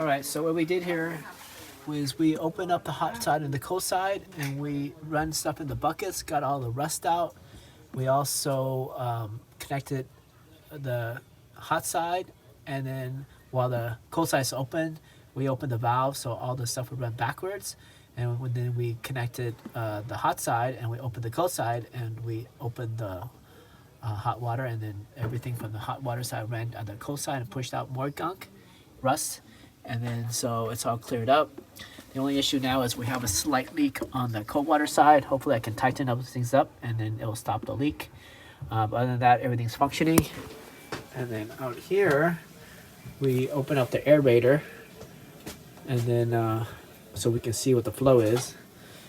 All right, so what we did here was we opened up the hot side and the cold side, and we run stuff in the buckets, got all the rust out. We also connected the hot side, and then while the cold side is open, we opened the valve so all the stuff would run backwards. And then we connected the hot side, and we opened the cold side, and we opened the hot water, and then everything from the hot water side ran on the cold side and pushed out more gunk, rust, and then so it's all cleared up. The only issue now is we have a slight leak on the cold water side. Hopefully I can tighten up things up and then it will stop the leak. But other than that, everything's functioning. And then out here, we open up the aerator, and then so we can see what the flow is.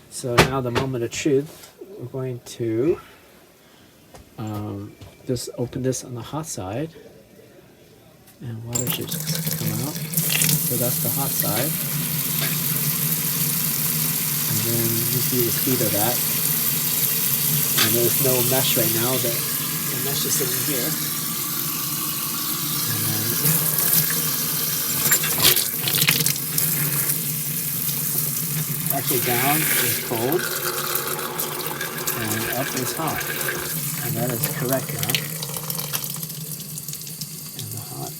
So now the moment of truth, we're going to just open this on the hot side, and water should come out. So that's the hot side, and then you see the speed of that. And there's no mesh right now. The mesh is sitting here. And then actually down is cold, and up is hot. And that is correct now. And the hot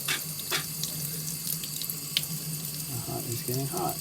is getting hot.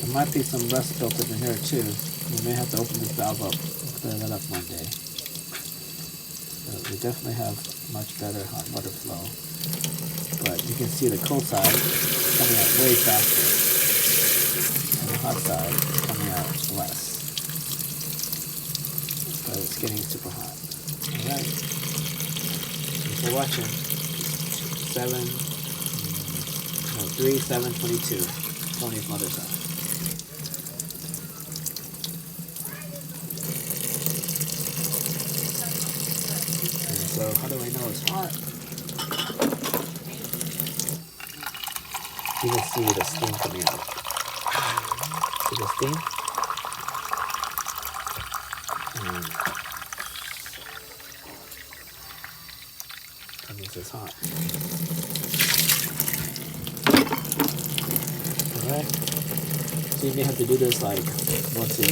There might be some rust built up in here too. We may have to open this valve up and clear that up one day. So we definitely have much better hot water flow. But you can see the cold side coming out way faster, and the hot side is coming out less. But it's getting super hot. Alright. Thanks for watching. 3/7/22. Tony's mother's house. So how do I know it's hot? You can see the steam coming out. See the steam? That means it's hot. Alright. So you may have to do this like once a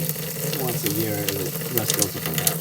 year, the rest goes up on that.